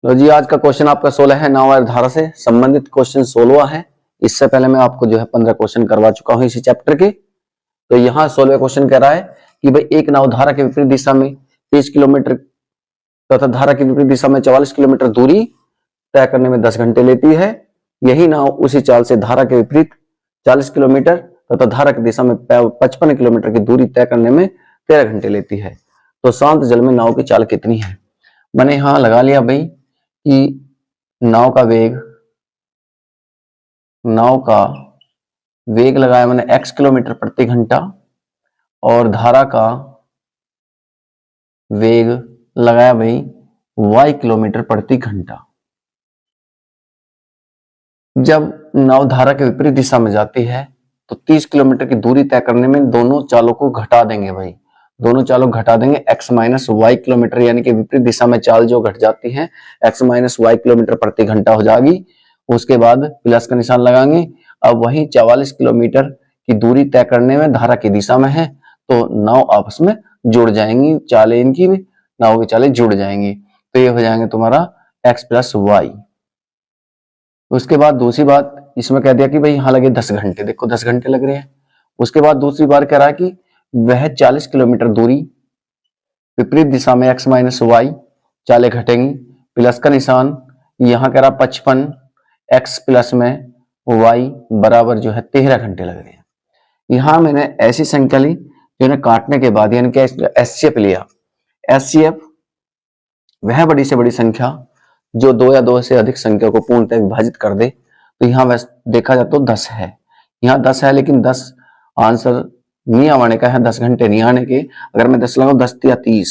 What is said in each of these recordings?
लो जी, आज का क्वेश्चन आपका 16 है। नाव और धारा से संबंधित क्वेश्चन 16 है। इससे पहले मैं आपको 15 क्वेश्चन करवा चुका हूं इसी चैप्टर के। तो यहाँ 16वां क्वेश्चन कह रहा है कि भाई एक नाव धारा के विपरीत दिशा में 30 किलोमीटर तथा धारा की विपरीत दिशा में 44 किलोमीटर दूरी तय करने में 10 घंटे लेती है। यही नाव उसी चाल से धारा के विपरीत 40 किलोमीटर तथा धारा की दिशा में 55 किलोमीटर की दूरी तय करने में 13 घंटे लेती है। तो शांत जल में नाव की चाल कितनी है? मैंने यहां लगा लिया भाई कि नाव का वेग लगाया मैंने x किलोमीटर प्रति घंटा और धारा का वेग लगाया भाई y किलोमीटर प्रति घंटा। जब नाव धारा के विपरीत दिशा में जाती है तो 30 किलोमीटर की दूरी तय करने में दोनों चालों को घटा देंगे भाई। दोनों चालों घटा देंगे x माइनस वाई किलोमीटर, यानी कि विपरीत दिशा में चाल जो घट जाती है x माइनस वाई किलोमीटर प्रति घंटा हो जाएगी। उसके बाद प्लस का निशान लगाएंगे। अब वही 44 किलोमीटर की दूरी तय करने में धारा की दिशा में है तो नाव आपस में जुड़ जाएंगी, चालें इनकी नाव की चालें जुड़ जाएंगी। तो ये हो जाएंगे तुम्हारा x प्लस वाई। उसके बाद दूसरी बात इसमें कह दिया कि भाई यहां लगे 10 घंटे, देखो 10 घंटे लग रहे हैं। उसके बाद दूसरी बार कह रहा है कि वह 40 किलोमीटर दूरी विपरीत दिशा में x माइनस वाई चालें घटेंगी, प्लस का निशान। यहां कह रहा 55 x प्लस में y बराबर 13 घंटे लग रहे हैं। यहां मैंने ऐसी संख्या ली जो काटने के बाद यानी कि एचसीएफ लिया। एचसीएफ वह बड़ी से बड़ी संख्या जो 2 या 2 से अधिक संख्या को पूर्णतः विभाजित कर दे। तो यहाँ वैसे देखा जाए तो 10 है, यहाँ 10 है, लेकिन 10 आंसर नहीं आने का है, 10 घंटे नहीं आने के। अगर मैं 10 लगाऊं 10 या 30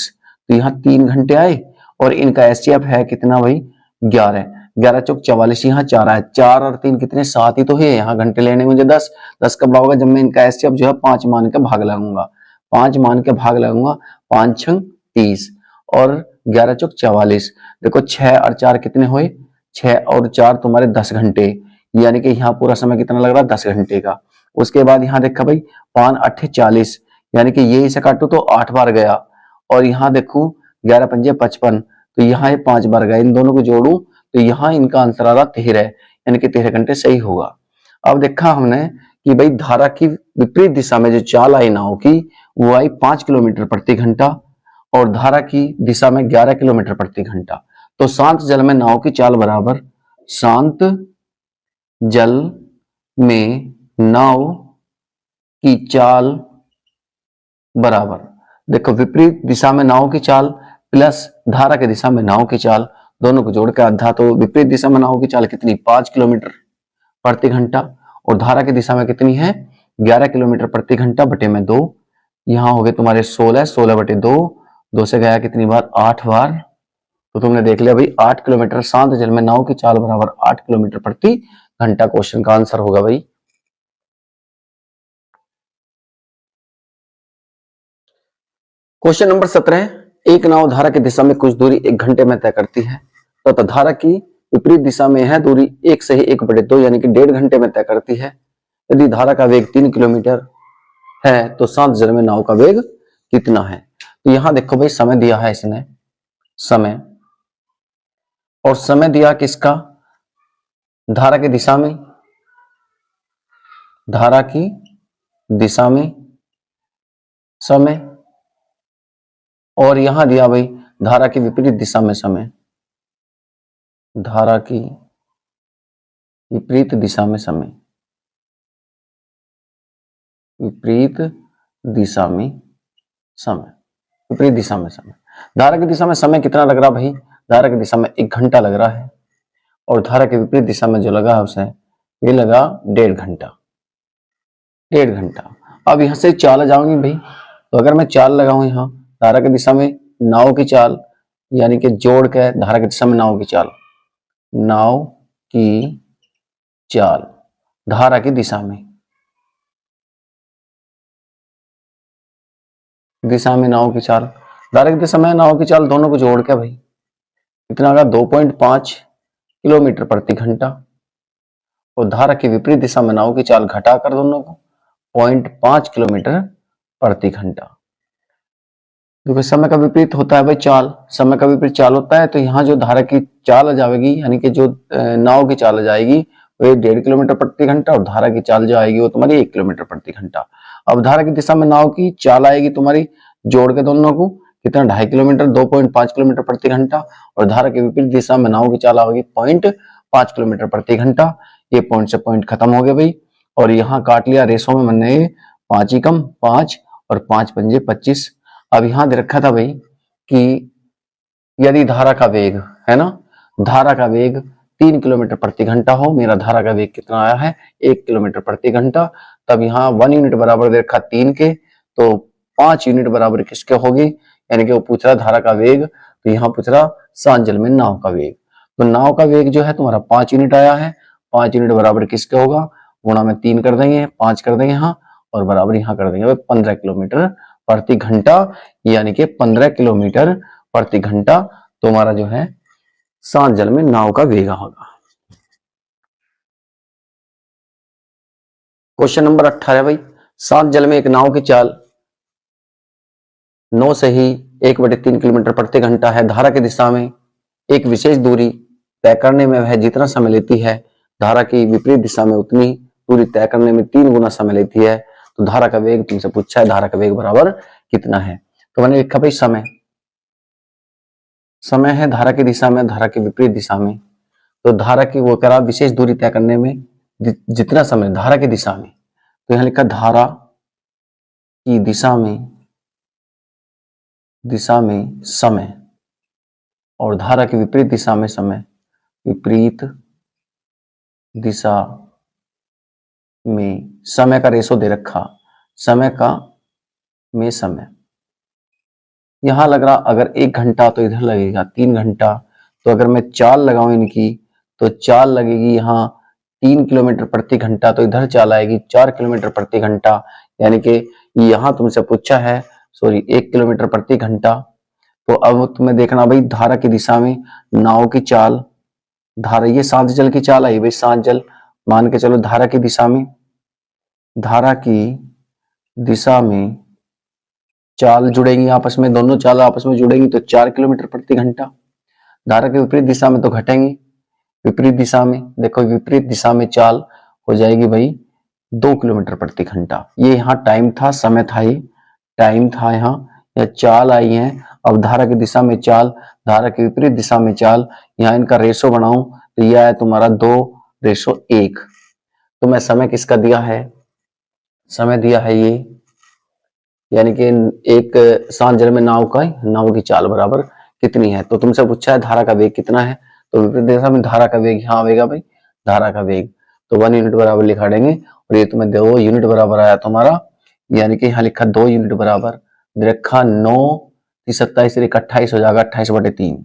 तो यहाँ 3 घंटे आए और इनका एचसीएफ है कितना भाई 11, 11 चौक 44, यहाँ 4 है, 4 और 3 कितने 7 ही तो है। यहाँ घंटे लेने मुझे 10 कब आओगे जब मैं इनका एचसीएफ 5 मान के भाग लगाऊंगा, 5 मान के भाग लगाऊंगा, 5 छंग 30 और 11 चौक 44। देखो 6 और 4 कितने हुए, 6 और 4 तुम्हारे 10 घंटे, यानी कि यहाँ पूरा समय कितना लग रहा है 10 घंटे का। उसके बाद यहाँ देखा भाई 5 8 40, यानी कि ये इसे काटो तो 8 बार गया और यहाँ देखो 11 पंजे 55, तो यहाँ ये 5 बार गया। इन दोनों को जोड़ू तो यहाँ इनका आंसर आ रहा 13, यानी कि 13 घंटे सही होगा। अब देखा हमने कि भाई धारा की विपरीत दिशा में जो चाल आई नाव की वो आई 5 किलोमीटर प्रति घंटा और धारा की दिशा में 11 किलोमीटर प्रति घंटा। तो शांत जल में नाव की चाल बराबर शांत जल में नाव की चाल बराबर, देखो विपरीत दिशा में नाव की चाल प्लस धारा की दिशा में नाव की चाल, दोनों को जोड़ के आधा। तो विपरीत दिशा में नाव की चाल कितनी 5 किलोमीटर प्रति घंटा और धारा की दिशा में कितनी है 11 किलोमीटर प्रति घंटा बटे में 2। यहाँ हो गए तुम्हारे 16, 16 बटे 2, 2 से गया कितनी बार 8 बार। तो तुमने देख लिया भाई 8 किलोमीटर शांत जल में नाव की चाल बराबर 8 किलोमीटर प्रति घंटा। क्वेश्चन का आंसर होगा भाई। क्वेश्चन नंबर 17, एक नाव धारा की दिशा में कुछ दूरी 1 घंटे में तय करती है तो धारा की विपरीत दिशा में है दूरी 1 से ही 1 बटे 2 यानी कि 1.5 घंटे में तय करती है। यदि धारा का वेग 3 किलोमीटर है तो शांत जल में नाव का वेग कितना है? तो यहां देखो भाई समय दिया है इसने, समय, और समय दिया किसका धारा की दिशा में, धारा की दिशा में समय, और यहां दिया भाई धारा की विपरीत दिशा में समय, धारा की विपरीत दिशा में समय, विपरीत दिशा में समय, विपरीत दिशा में समय। धारा की दिशा में समय कितना लग रहा भाई, धारा की दिशा में 1 घंटा लग रहा है और धारा के विपरीत दिशा में जो लगा है उसे ये लगा 1.5 घंटा, 1.5 घंटा। अब यहां से चाल जाऊंगी भाई, तो अगर मैं चाल लगाऊं यहां धारा की दिशा में नाव की चाल, यानी कि जोड़ के धारा की दिशा में नाव की चाल, नाव की चाल धारा की दिशा में, दिशा में नाव की चाल, धारा की दिशा में नाव की चाल, दोनों को जोड़ के भाई कितना होगा 2.5 किलोमीटर प्रति घंटा और धारा की विपरीत दिशा में नाव की चाल घटाकर दोनों को 0.5 किलोमीटर प्रति घंटा। क्योंकि समय का विपरीत होता है भाई चाल, समय का विपरीत चाल होता है, तो यहाँ जो धारा की चाल आ जाएगी यानी कि जो नाव की चाल आ जाएगी वो 1.5 किलोमीटर प्रति घंटा, और धारा की चाल जो आएगी वो तुम्हारी 1 किलोमीटर प्रति घंटा। अब धारा की दिशा में नाव की चाल आएगी तुम्हारी, जोड़ के दोनों को कितना 2.5 किलोमीटर, 2.5 किलोमीटर प्रति घंटा, और धारा की विपरीत दिशा में नाव की चाल आएगी 0.5 किलोमीटर प्रति घंटा। ये पॉइंट से पॉइंट खत्म हो गए भाई, और यहाँ काट लिया रेसो में, मैंने 5 एकम 5 और 5 पंजे 25। अब यहाँ दे रखा था भाई कि यदि धारा का वेग है ना, धारा का वेग 3 किलोमीटर प्रति घंटा हो, मेरा धारा का वेग कितना आया है 1 किलोमीटर प्रति घंटा, तब यहाँ 1 यूनिट बराबर दे रखा 3 के, तो 5 यूनिट बराबर किसके होगी, यानी कि वो पूछ रहा धारा का वेग, तो यहाँ पूछ रहा शांत जल में नाव का वेग, तो नाव का वेग जो है तुम्हारा 5 यूनिट आया है, 5 यूनिट बराबर किसके होगा, गुणा में 3 कर देंगे, 5 कर देंगे यहाँ, और बराबर यहाँ कर देंगे 15 किलोमीटर प्रति घंटा, यानी कि 15 किलोमीटर प्रति घंटा तुम्हारा जो है शांत जल में नाव का वेग होगा। क्वेश्चन नंबर 18 भाई, शांत जल में एक नाव की चाल 9 से ही 1/3 किलोमीटर प्रति घंटा है, धारा की दिशा में एक विशेष दूरी तय करने में वह जितना समय लेती है, धारा की विपरीत दिशा में उतनी दूरी तय करने में 3 गुना समय लेती है, तो धारा का वेग तुमसे पूछा है, धारा का वेग बराबर कितना है, तो मैंने लिखा भाई समय, समय है धारा की दिशा में, धारा की विपरीत दिशा में, तो धारा की वो करा विशेष दूरी तय करने में जितना समय धारा की दिशा में, तो यहां लिखा धारा की दिशा में समय, और धारा की विपरीत दिशा में समय, विपरीत दिशा में समय का रेशो दे रखा, समय का में समय, यहां लग रहा अगर 1 घंटा तो इधर लगेगा 3 घंटा, तो अगर मैं चाल लगाऊं इनकी तो चाल लगेगी यहाँ 3 किलोमीटर प्रति घंटा, तो इधर चाल आएगी 4 किलोमीटर प्रति घंटा, यानी कि यहां तुमसे पूछा है 1 किलोमीटर प्रति घंटा। तो अब तुम्हें देखना भाई धारा की दिशा में नाव की चाल, धारा ये शांत जल की चाल आई भाई, शांत जल मान के चलो, धारा की दिशा में, धारा की दिशा में चाल जुड़ेंगी आपस में, दोनों चाल आपस में जुड़ेंगी तो 4 किलोमीटर प्रति घंटा। धारा के विपरीत दिशा में तो घटेंगी, विपरीत दिशा में देखो, विपरीत दिशा में चाल हो जाएगी भाई 2 किलोमीटर प्रति घंटा। ये यहाँ टाइम था, समय था, ये टाइम था यहाँ, या चाल आई है। अब धारा की दिशा में चाल, धारा की विपरीत दिशा में चाल, यहाँ इनका रेशो बनाऊं तो यह है तुम्हारा 2:1। तो मैं समय किसका दिया है, समय दिया है ये, यानी कि एक शांत जल में नाव की चाल बराबर कितनी है, तो तुमसे पूछा है धारा का वेग कितना है, तो विपरीत दिशा में धारा का वेग यहाँ आएगा भाई, धारा का वेग तो 1 यूनिट बराबर लिखा देंगे, और ये तुम्हें 2 यूनिट बराबर आया तुम्हारा, यानी कि यहाँ लिखा 2 यूनिट बराबर रखा 9 27 28 हो जाएगा 28/3,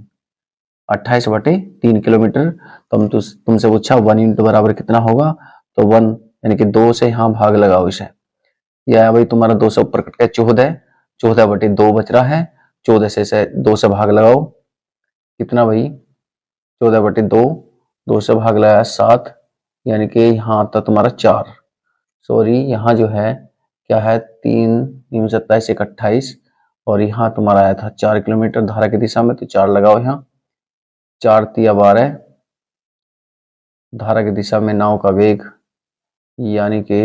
28/3 किलोमीटर। तो हम तुमसे पूछा 1 यूनिट बराबर कितना होगा, तो 1 यानी कि 2 से यहाँ भाग लगाओ इसे, यह भाई तुम्हारा 2 से ऊपर कट गया 14/2 बच रहा है, 14 से 2 से भाग लगाओ कितना भाई 14/2, 2 से भाग लगाया 7, यानी कि यहाँ आता तुम्हारा 4, यहाँ जो है क्या है 3 27 28, और यहाँ तुम्हारा आया था 4 किलोमीटर धारा की दिशा में, तो 4 लगाओ यहाँ, 4 3 12, धारा की दिशा में नाव का वेग यानी कि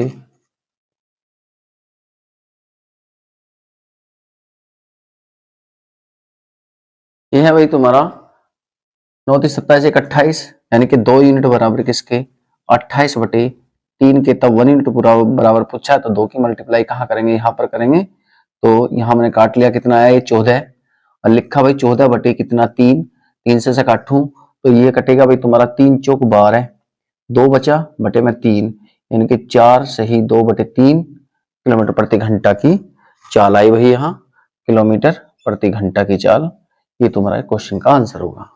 यह है भाई तुम्हारा 9 27 28, यानी कि 2 यूनिट बराबर किसके 28/3 के, तब 1 यूनिट बराबर पूछा है, तो 2 की मल्टीप्लाई कहाँ करेंगे, यहाँ पर करेंगे, तो यहाँ मैंने काट लिया कितना आया ये 14, और लिखा भाई 14 कितना 3 से काटूं तो ये कटेगा भाई तुम्हारा 3 चौक 12, 2 बचा बटे में 3, यानी कि 4 से ही 2/3 किलोमीटर प्रति घंटा की चाल आई भाई, यहाँ किलोमीटर प्रति घंटा की चाल, ये तुम्हारा क्वेश्चन का आंसर होगा।